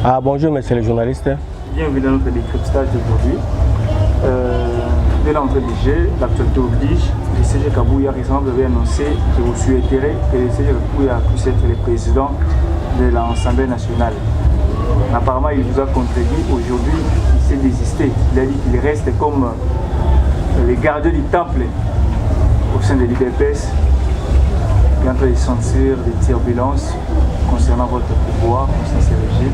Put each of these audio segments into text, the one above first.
Ah, bonjour, monsieur le journaliste. Bienvenue dans notre décryptage d'aujourd'hui. Dès l'entrée du jeu, l'actualité oblige. Le CG Kabouya récemment avait annoncé que vous souhaiterez que le CG Kabouya puisse être le président de l'Assemblée nationale. Apparemment, il vous a contredit. Aujourd'hui, il s'est désisté. Il a dit qu'il reste comme les gardiens du temple au sein de l'IDPS. Il est en train de sentir des turbulences concernant votre pouvoir, concernant ce régime.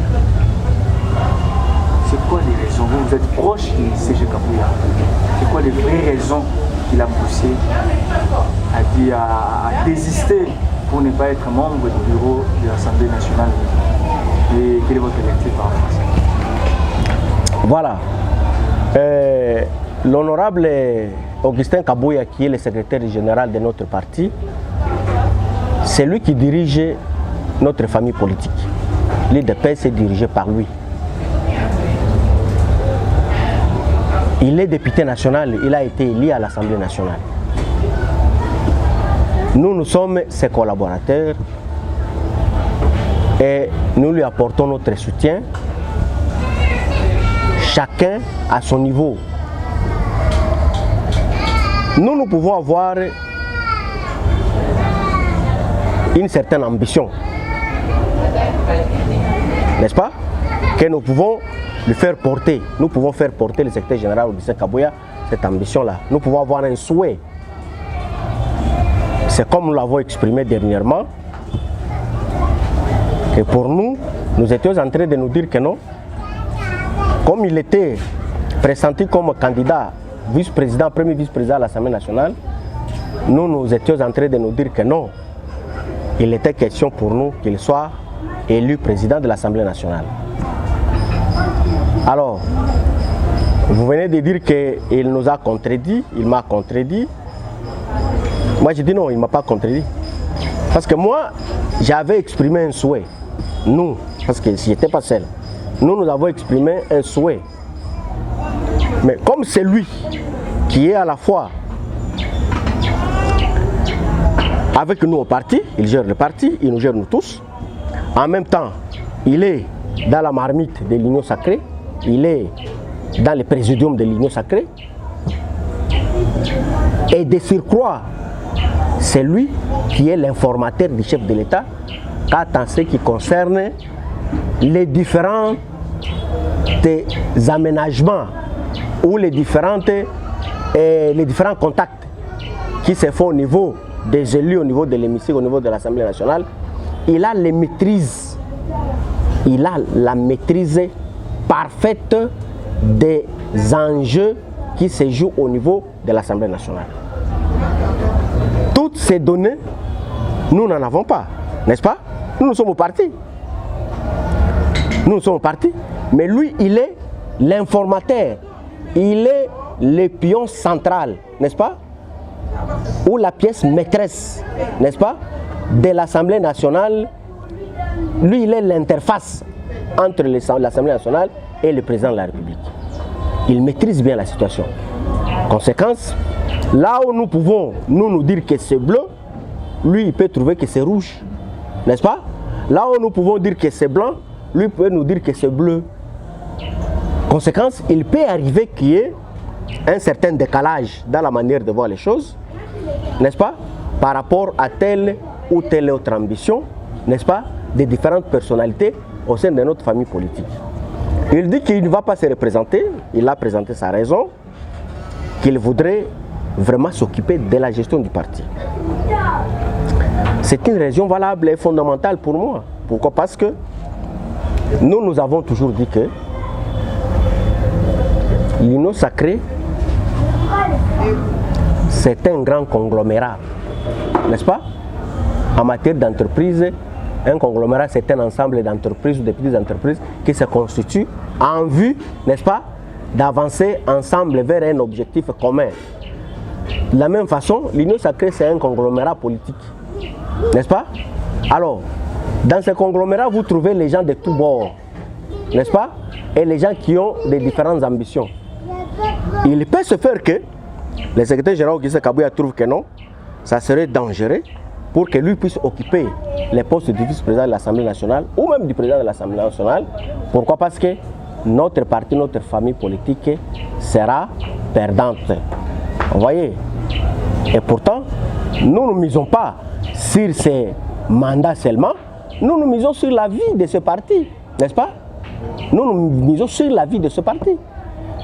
C'est quoi les raisons? Vous êtes proche du CG Kabouya. C'est quoi les vraies raisons qui l'a poussé à désister pour ne pas être membre du bureau de l'Assemblée nationale? Et quelle est votre lecture par rapport à ça? Voilà. L'honorable Augustin Kabouya, qui est le secrétaire général de notre parti, c'est lui qui dirige notre famille politique. L'IDPS est dirigé par lui. Il est député national, il a été élu à l'Assemblée nationale. Nous sommes ses collaborateurs et nous lui apportons notre soutien, chacun à son niveau. Nous pouvons avoir une certaine ambition, n'est-ce pas, que nous pouvons lui faire porter. Nous pouvons faire porter le secrétaire général Augustin Kabouya cette ambition-là. Nous pouvons avoir un souhait. C'est comme nous l'avons exprimé dernièrement. Et pour nous, nous étions en train de nous dire que non. Comme il était pressenti comme candidat vice-président, premier vice-président à l'Assemblée nationale, nous étions en train de nous dire que non. Il était question pour nous qu'il soit élu président de l'Assemblée nationale. Alors, vous venez de dire qu'il nous a contredit, il m'a contredit. Moi, j'ai dit non, il ne m'a pas contredit. Parce que moi, j'avais exprimé un souhait. Nous, parce que je n'étais pas seul, nous avons exprimé un souhait. Mais comme c'est lui qui est à la fois avec nous au parti, il gère le parti, il nous gère nous tous. En même temps, il est dans la marmite de l'Union sacrée, il est dans le présidium de l'Union sacrée. Et de surcroît, c'est lui qui est l'informateur du chef de l'État quant à ce qui concerne les différents aménagements ou les différents contacts qui se font au niveau des élus, au niveau de l'hémicycle, au niveau de l'Assemblée nationale. Il a les maîtrises, il a la maîtrise parfaite des enjeux qui se jouent au niveau de l'Assemblée nationale. Toutes ces données, nous n'en avons pas, n'est-ce pas? Nous sommes au parti. Nous sommes au parti, mais lui, il est l'informateur, il est le pion central, n'est-ce pas? Ou la pièce maîtresse, n'est-ce pas, de l'Assemblée nationale. Lui, il est l'interface entre l'Assemblée nationale et le président de la République. Il maîtrise bien la situation. Conséquence, là où nous pouvons nous dire que c'est bleu, lui, il peut trouver que c'est rouge, n'est-ce pas? Là où nous pouvons dire que c'est blanc, lui peut nous dire que c'est bleu. Conséquence, il peut arriver qu'il y ait un certain décalage dans la manière de voir les choses, n'est-ce pas, par rapport à telle ou telle autre ambition, n'est-ce pas, des différentes personnalités au sein de notre famille politique. Il dit qu'il ne va pas se représenter, il a présenté sa raison, qu'il voudrait vraiment s'occuper de la gestion du parti. C'est une raison valable et fondamentale pour moi. Pourquoi? Parce que nous avons toujours dit que l'Union sacrée, c'est un grand conglomérat, n'est-ce pas? En matière d'entreprise, un conglomérat, c'est un ensemble d'entreprises ou de petites entreprises qui se constituent en vue, n'est-ce pas, d'avancer ensemble vers un objectif commun. De la même façon, l'Union sacrée, c'est un conglomérat politique, n'est-ce pas? Alors, dans ce conglomérat, vous trouvez les gens de tous bords, n'est-ce pas? Et les gens qui ont des différentes ambitions. Il peut se faire que le secrétaire général Augustin Kabouya trouve que non, ça serait dangereux pour que lui puisse occuper les postes du vice-président de l'Assemblée nationale ou même du président de l'Assemblée nationale. Pourquoi? Parce que notre parti, notre famille politique sera perdante. Vous voyez? Et pourtant, nous ne misons pas sur ces mandats seulement, nous misons sur la vie de ce parti, n'est-ce pas? Nous misons sur la vie de ce parti.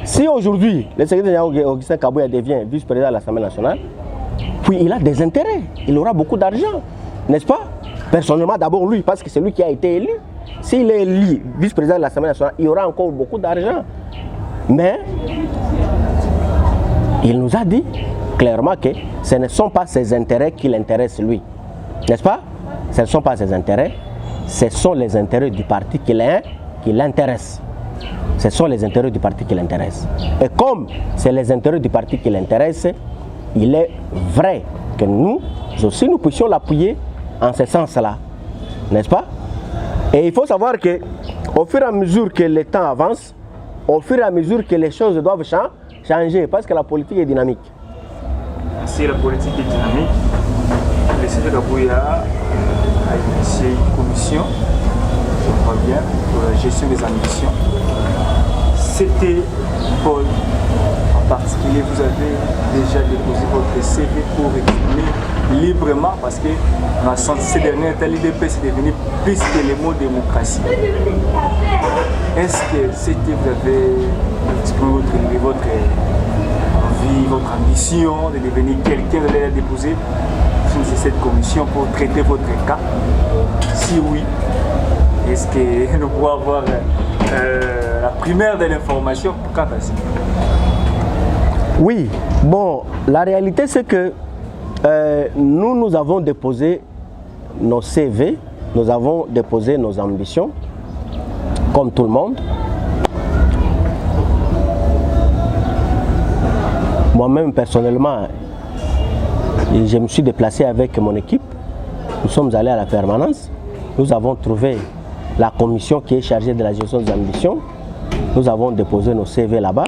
Si aujourd'hui, le secrétaire général Augustin Kabouya devient vice-président de l'Assemblée nationale, puis il a des intérêts, il aura beaucoup d'argent, n'est-ce pas? Personnellement, d'abord lui, parce que c'est lui qui a été élu. S'il est élu vice-président de l'Assemblée nationale, il aura encore beaucoup d'argent. Mais il nous a dit clairement que ce ne sont pas ses intérêts qui l'intéressent lui, n'est-ce pas? Ce ne sont pas ses intérêts, ce sont les intérêts du parti qui l'intéressent. Ce sont les intérêts du parti qui l'intéressent. Et comme c'est les intérêts du parti qui l'intéressent, il est vrai que nous aussi nous puissions l'appuyer en ce sens-là, n'est-ce pas? Et il faut savoir qu'au fur et à mesure que le temps avance, au fur et à mesure que les choses doivent changer, parce que la politique est dynamique. Si la politique est dynamique, le secrétaire Kabouya a initié une commission, je crois bien, pour la gestion des ambitions. C'était Paul, en particulier, vous avez déjà déposé votre CV pour exprimer librement, parce que dans ces derniers temps, l'IDP c'est devenu plus que le mot démocratie. Est-ce que c'était, vous avez exprimé votre envie, votre ambition de devenir quelqu'un, de l'aller déposer cette commission pour traiter votre cas? Si oui, est-ce que nous pouvons avoir la primaire de l'information quant à ça? Oui, bon, la réalité c'est que nous avons déposé nos CV, nous avons déposé nos ambitions, comme tout le monde. Moi-même, personnellement, je me suis déplacé avec mon équipe. Nous sommes allés à la permanence. Nous avons trouvé la commission qui est chargée de la gestion des ambitions. Nous avons déposé nos CV là-bas.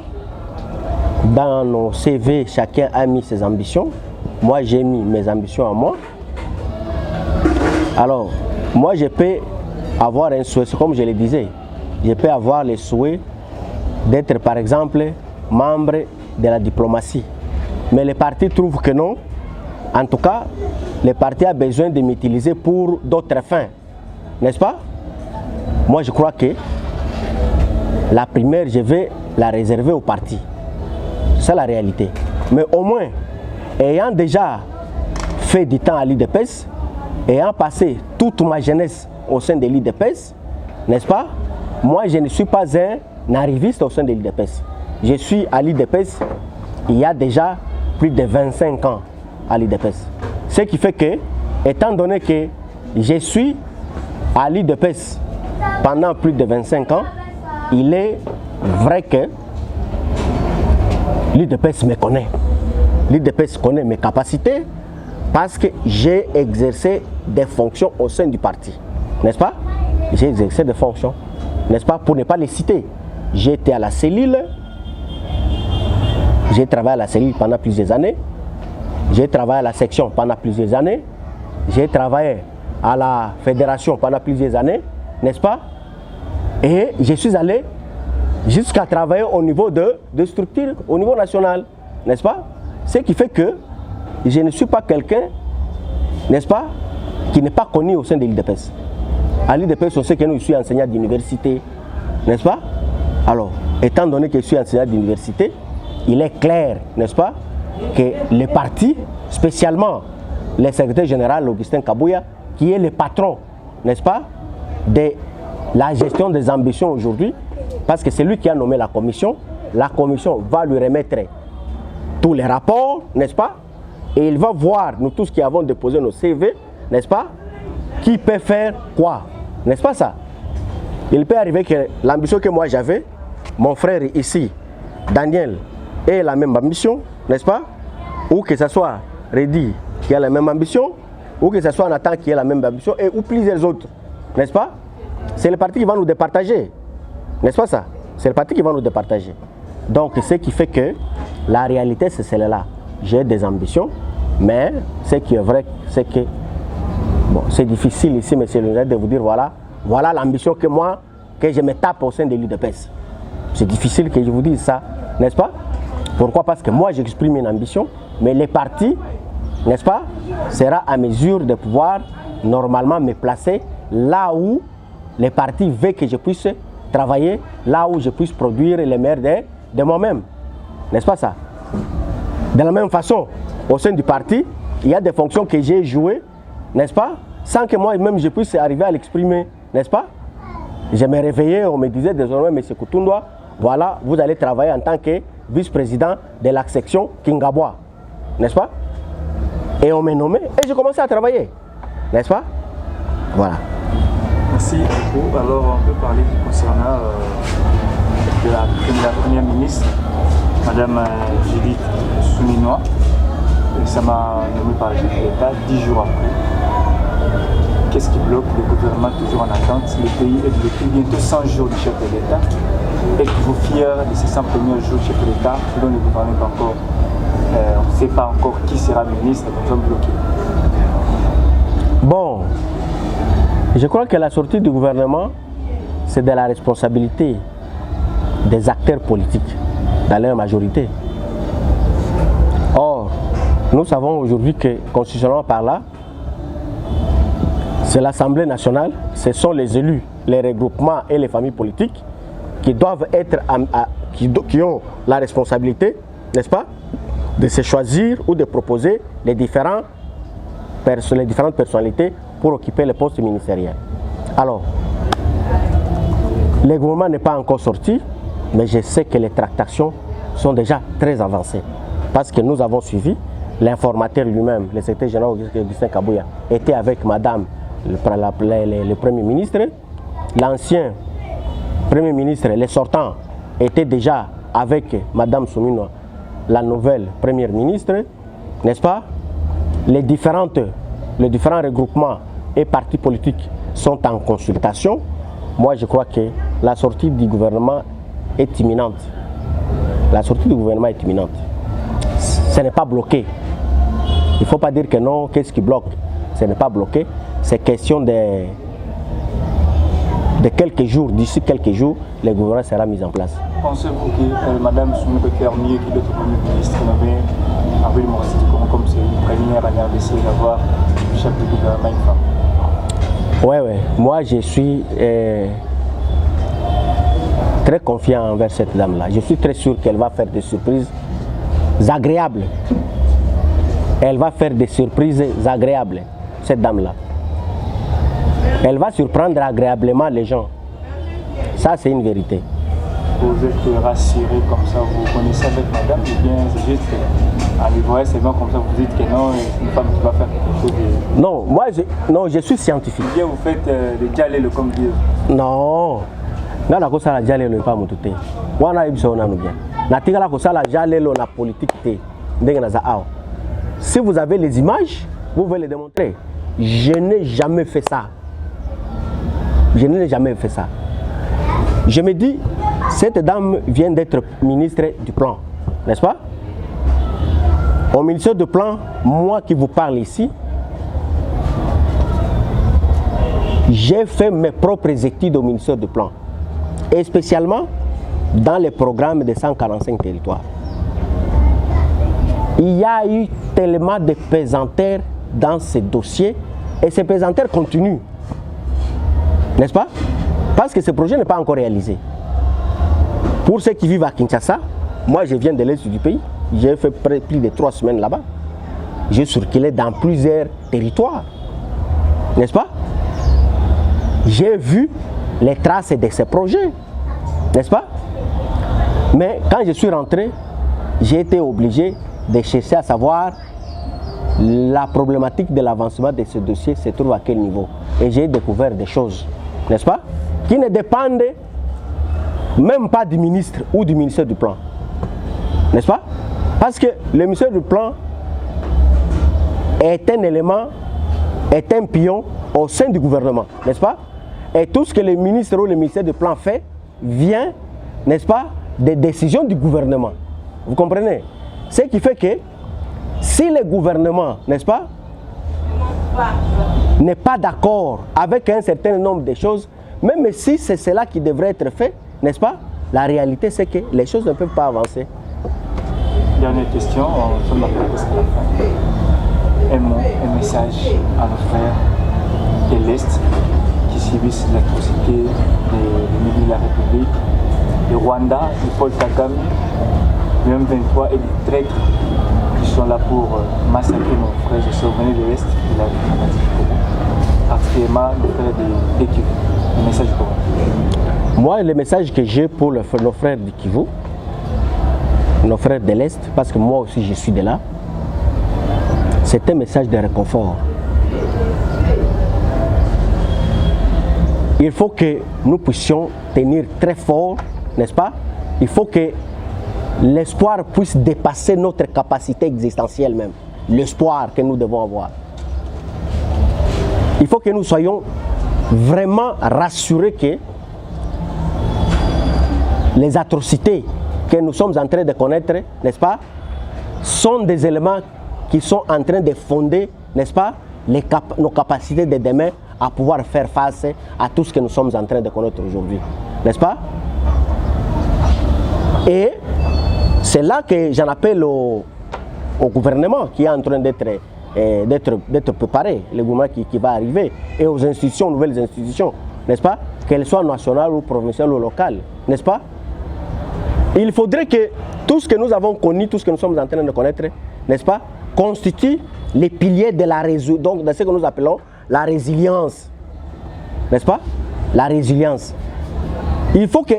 Dans nos CV, chacun a mis ses ambitions. Moi, j'ai mis mes ambitions à moi. Alors, moi, je peux avoir un souhait, comme je le disais, je peux avoir le souhait d'être, par exemple, membre de la diplomatie. Mais le parti trouve que non. En tout cas, le parti a besoin de m'utiliser pour d'autres fins. N'est-ce pas? Moi, je crois que la primaire, je vais la réserver au parti. C'est la réalité. Mais au moins, ayant déjà fait du temps à l'IDPS, ayant passé toute ma jeunesse au sein de l'IDPS, n'est-ce pas? Moi, je ne suis pas un arriviste au sein de l'IDPS. Je suis à l'IDPS il y a déjà plus de 25 ans à l'IDPS. Ce qui fait que, étant donné que je suis à l'IDPS pendant plus de 25 ans, il est vrai que l'IDPS me connaît. L'IDPS connaît mes capacités parce que j'ai exercé des fonctions au sein du parti. N'est-ce pas? J'ai exercé des fonctions. N'est-ce pas? Pour ne pas les citer. J'ai été à la cellule. J'ai travaillé à la cellule pendant plusieurs années. J'ai travaillé à la section pendant plusieurs années. J'ai travaillé à la fédération pendant plusieurs années. N'est-ce pas? Et je suis allé jusqu'à travailler au niveau de structures, au niveau national. N'est-ce pas? Ce qui fait que je ne suis pas quelqu'un, n'est-ce pas, qui n'est pas connu au sein de l'IDPS. À l'IDPS, on sait que je suis enseignant d'université, n'est-ce pas? Alors, étant donné que je suis enseignant d'université, il est clair, n'est-ce pas, que le parti, spécialement le secrétaire général Augustin Kabouya, qui est le patron, n'est-ce pas, de la gestion des ambitions aujourd'hui, parce que c'est lui qui a nommé la commission va lui remettre tous les rapports, n'est-ce pas, et il va voir, nous tous qui avons déposé nos CV, n'est-ce pas, qui peut faire quoi, n'est-ce pas ça? Il peut arriver que l'ambition que moi j'avais, mon frère ici, Daniel, ait la même ambition, n'est-ce pas? Ou que ce soit Reddy qui a la même ambition, ou que ce soit Nathan qui a la même ambition, ou plusieurs autres, n'est-ce pas? C'est le parti qui va nous départager, n'est-ce pas ça? C'est le parti qui va nous départager. Donc ce qui fait que la réalité c'est celle-là. J'ai des ambitions, mais ce qui est vrai, c'est que Bon, c'est difficile ici, monsieur le ministre, de vous dire voilà l'ambition que moi, que je me tape au sein de l'UDPS. C'est difficile que je vous dise ça, n'est-ce pas? Pourquoi? Parce que moi, j'exprime une ambition, mais les partis, n'est-ce pas, sera à mesure de pouvoir normalement me placer là où les partis veulent que je puisse travailler, là où je puisse produire les meilleurs de moi-même. N'est-ce pas ça? De la même façon, au sein du parti, il y a des fonctions que j'ai jouées, n'est-ce pas, sans que moi-même je puisse arriver à l'exprimer, n'est-ce pas? Je me réveillais, on me disait désormais, M. Koutoundoua, voilà, vous allez travailler en tant que vice-président de la section Kingaboua, n'est-ce pas? Et on m'a nommé et j'ai commencé à travailler, n'est-ce pas? Voilà. Merci beaucoup. Alors, on peut parler concernant de la première ministre, Madame Judith Suminwa, récemment nommée par le chef de l'État, 10 jours après. Qu'est-ce qui bloque le gouvernement toujours en attente? Le pays est depuis bientôt 100 jours du chef de l'État. Êtes-vous fier de ces 100 premiers jours du chef de l'État dont le gouvernement n'est pas encore, on ne sait pas encore qui sera ministre, nous sommes bloqués? Bon, je crois que la sortie du gouvernement, c'est de la responsabilité des acteurs politiques, dans leur majorité. Or, nous savons aujourd'hui que, constitutionnellement par là, c'est l'Assemblée nationale, ce sont les élus, les regroupements et les familles politiques qui doivent être, qui ont la responsabilité, n'est-ce pas, de se choisir ou de proposer les différentes personnalités pour occuper les postes ministériels. Alors, le gouvernement n'est pas encore sorti, mais je sais que les tractations sont déjà très avancées. Parce que nous avons suivi, l'informateur lui-même, le secrétaire général Augustin Kabouya, était avec madame le Premier ministre. L'ancien Premier ministre, les sortants, étaient déjà avec madame Suminwa, la nouvelle Première ministre, n'est-ce pas? Les différents regroupements et partis politiques sont en consultation. Moi, je crois que la sortie du gouvernement est imminente. La sortie du gouvernement est imminente. Ce n'est pas bloqué. Il ne faut pas dire que non, qu'est-ce qui bloque? Ce n'est pas bloqué. C'est question de quelques jours. D'ici quelques jours, le gouvernement sera mis en place. Pensez-vous que Mme Soumou peut faire mieux que d'autres premiers ministres nommés en ville comme c'est une première en RDC d'avoir le chef du gouvernement une femme? Oui. Moi, je suis très confiant envers cette dame-là. Je suis très sûr qu'elle va faire des surprises agréables. Elle va faire des surprises agréables, cette dame-là. Elle va surprendre agréablement les gens. Ça, c'est une vérité. Vous êtes rassuré comme ça, vous connaissez avec madame, ou bien c'est juste en les voyant seulement comme ça, vous dites que non, c'est une femme qui va faire quelque chose de... Non, moi, je suis scientifique. Ou bien vous faites des dialèles comme Dieu? Non. Nga na kosala jalelo pa mutu te. Wana ibiso na bien. Na tingala kosala jalelo na politique te. Ndenge na za awa. Si vous avez les images, vous pouvez les démontrer. Je n'ai jamais fait ça. Je n'ai jamais fait ça. Je me dis, cette dame vient d'être ministre du plan, n'est-ce pas? Au ministère du plan, moi qui vous parle ici, j'ai fait mes propres études au ministère du plan. Et spécialement dans les programmes de 145 territoires. Il y a eu tellement de pesanteurs dans ces dossiers et ces pesanteurs continuent. N'est-ce pas? Parce que ce projet n'est pas encore réalisé. Pour ceux qui vivent à Kinshasa, moi je viens de l'est du pays, j'ai fait plus de 3 semaines là-bas. J'ai circulé dans plusieurs territoires. N'est-ce pas? J'ai vu les traces de ces projets, n'est-ce pas? Mais quand je suis rentré, j'ai été obligé de chercher à savoir la problématique de l'avancement de ce dossier se trouve à quel niveau. Et j'ai découvert des choses, n'est-ce pas, qui ne dépendent même pas du ministre ou du ministère du plan, n'est-ce pas? Parce que le ministère du plan est un élément, est un pion au sein du gouvernement, n'est-ce pas? Et tout ce que le ministre ou le ministère du plan fait vient, n'est-ce pas, des décisions du gouvernement. Vous comprenez? Ce qui fait que si le gouvernement, n'est-ce pas, n'est pas d'accord avec un certain nombre de choses, même si c'est cela qui devrait être fait, n'est-ce pas? La réalité, c'est que les choses ne peuvent pas avancer. Dernière question, on sommes presque à la fin. Un mot, un message à nos frères de l'Est qui subissent l'atrocité des milieux de la République, le Rwanda, le Paul Kagame, le M23 et les traîtres qui sont là pour massacrer nos frères et sœurs venus de l'Est de la République du Congo, particulièrement nos frères de Kivu. Un message pour eux. Moi, le message que j'ai pour nos frères du Kivu, nos frères de l'Est, parce que moi aussi je suis de là, c'est un message de réconfort. Il faut que nous puissions tenir très fort, n'est-ce pas? Il faut que l'espoir puisse dépasser notre capacité existentielle même. L'espoir que nous devons avoir. Il faut que nous soyons vraiment rassurés que les atrocités que nous sommes en train de connaître, n'est-ce pas, sont des éléments qui sont en train de fonder, n'est-ce pas, nos capacités de demain à pouvoir faire face à tout ce que nous sommes en train de connaître aujourd'hui, n'est-ce pas? Et c'est là que j'en appelle au gouvernement qui est en train d'être préparé, le gouvernement qui va arriver, et aux institutions, nouvelles institutions, n'est-ce pas, qu'elles soient nationales ou provinciales ou locales, n'est-ce pas? Il faudrait que tout ce que nous avons connu, tout ce que nous sommes en train de connaître, n'est-ce pas, constitue les piliers de la résilience, donc de ce que nous appelons la résilience, n'est-ce pas? La résilience. Il faut que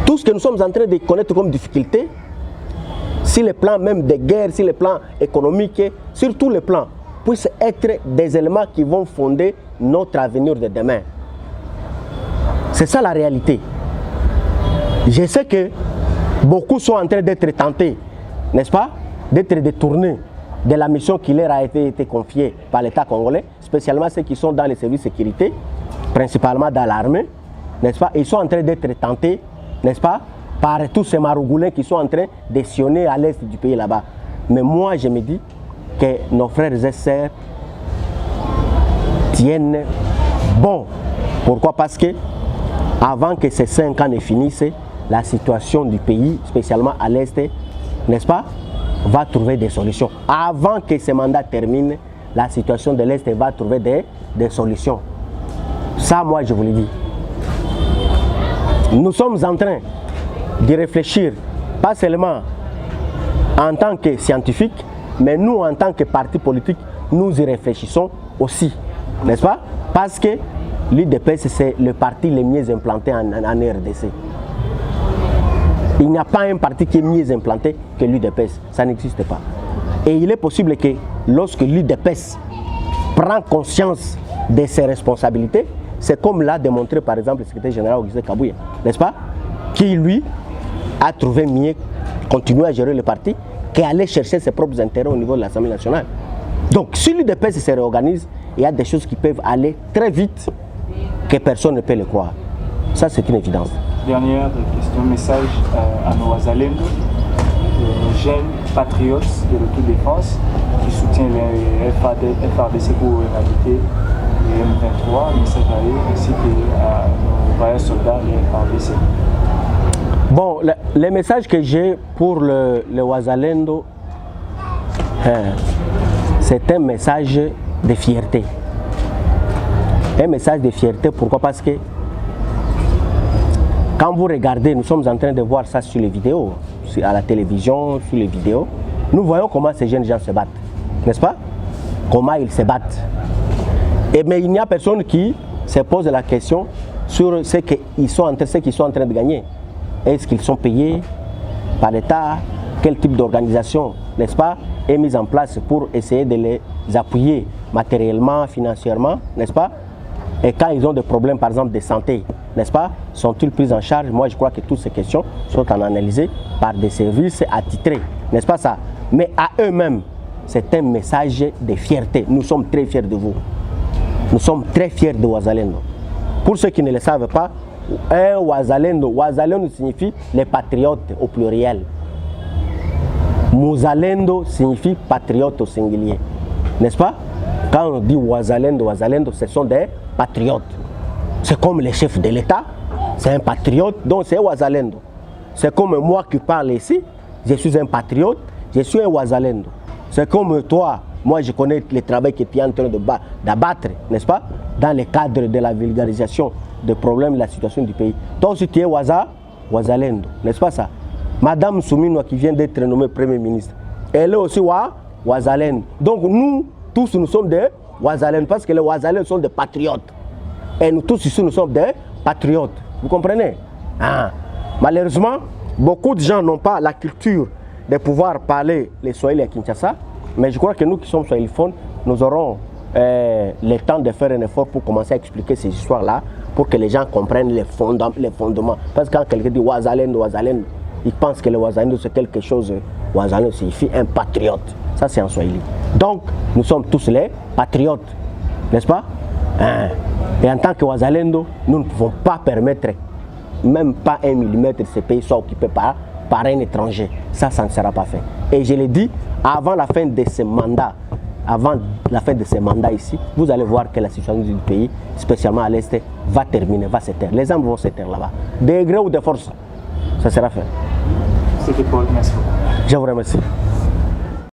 tout ce que nous sommes en train de connaître comme difficulté, sur le plan même des guerres, sur le plan économique, sur tous les plans, puissent être des éléments qui vont fonder notre avenir de demain. C'est ça la réalité. Je sais que beaucoup sont en train d'être tentés, n'est-ce pas, d'être détournés de la mission qui leur a été confiée par l'État congolais, spécialement ceux qui sont dans les services de sécurité, principalement dans l'armée, n'est-ce pas? Ils sont en train d'être tentés, n'est-ce pas, par tous ces marougoulins qui sont en train de sillonner à l'est du pays là-bas. Mais moi, je me dis que nos frères et sœurs tiennent bon. Pourquoi? Parce que avant que ces 5 ans ne finissent, la situation du pays, spécialement à l'est, n'est-ce pas, va trouver des solutions. Avant que ce mandat termine, la situation de l'est va trouver des solutions. Ça, moi, je vous le dis. Nous sommes en train de réfléchir, pas seulement en tant que scientifiques, mais nous, en tant que parti politique, nous y réfléchissons aussi, n'est-ce pas? Parce que l'UDPS, c'est le parti le mieux implanté en RDC. Il n'y a pas un parti qui est mieux implanté que l'UDPS, ça n'existe pas. Et il est possible que lorsque l'UDPS prend conscience de ses responsabilités, c'est comme l'a démontré par exemple le secrétaire général Augustin Kabouya, n'est-ce pas? Qui lui a trouvé mieux continuer à gérer le parti qu'aller chercher ses propres intérêts au niveau de l'Assemblée nationale. Donc si l'UDPS se réorganise, il y a des choses qui peuvent aller très vite que personne ne peut le croire. Ça, c'est une évidence. Dernière question, message à nos Wazalendo, nos jeunes patriotes de l'autodéfense qui soutiennent les FARDC pour éradiquer les M23, message à eux ainsi qu'à nos vaillants soldats, les FARDC. Bon, le message que j'ai pour le Wazalendo, c'est un message de fierté. Un message de fierté, pourquoi? Parce que quand vous regardez, nous sommes en train de voir ça sur les vidéos, à la télévision, sur les vidéos, nous voyons comment ces jeunes gens se battent, n'est-ce pas? Comment ils se battent. Mais il n'y a personne qui se pose la question sur ce qu'ils sont en train de gagner. Est-ce qu'ils sont payés par l'État? Quel type d'organisation, n'est-ce pas, est mise en place pour essayer de les appuyer matériellement, financièrement, n'est-ce pas? Et quand ils ont des problèmes, par exemple, de santé, n'est-ce pas, sont-ils pris en charge? Moi, je crois que toutes ces questions sont analysées par des services attitrés, n'est-ce pas ça? Mais à eux-mêmes, c'est un message de fierté. Nous sommes très fiers de vous. Nous sommes très fiers de Wazalendo. Pour ceux qui ne le savent pas, un Wazalendo, Wazalendo signifie les patriotes au pluriel. Muzalendo signifie patriote au singulier, n'est-ce pas? Quand on dit Ouazalendo, ce sont des patriotes. C'est comme le chef de l'État, c'est un patriote, donc c'est Ouazalendo. C'est comme moi qui parle ici, je suis un patriote, je suis un Ouazalendo. C'est comme toi, moi je connais le travail que tu es en train d'abattre, n'est-ce pas, dans le cadre de la vulgarisation des problèmes de la situation du pays. Toi aussi tu es Ouazalendo, n'est-ce pas ça? Madame Souminoua qui vient d'être nommée Premier ministre, elle est aussi Ouazalendo. Donc nous, tous nous sommes des Ouazalendo, parce que les Ouazalendo sont des patriotes. Et nous tous ici, nous sommes des patriotes. Vous comprenez? Malheureusement, beaucoup de gens n'ont pas la culture de pouvoir parler les Swahili à Kinshasa. Mais je crois que nous qui sommes swahiliphones, nous aurons le temps de faire un effort pour commencer à expliquer ces histoires-là, pour que les gens comprennent les fondements. Parce que quand quelqu'un dit Ouazalendo, il pense que le Ouazalendo c'est quelque chose. Ouazalendo signifie un patriote. Ça c'est en Swahili. Donc, nous sommes tous les patriotes, n'est-ce pas? Et en tant que Ouazalendo, nous ne pouvons pas permettre, même pas 1 millimètre de ce pays soit occupé par un étranger. Ça ne sera pas fait. Et je l'ai dit, avant la fin de ce mandat, ici, vous allez voir que la situation du pays, spécialement à l'Est, va terminer, va se taire. Les armes vont se taire là-bas. De gré ou de force, ça sera fait. C'était Paul, merci beaucoup. Je vous remercie.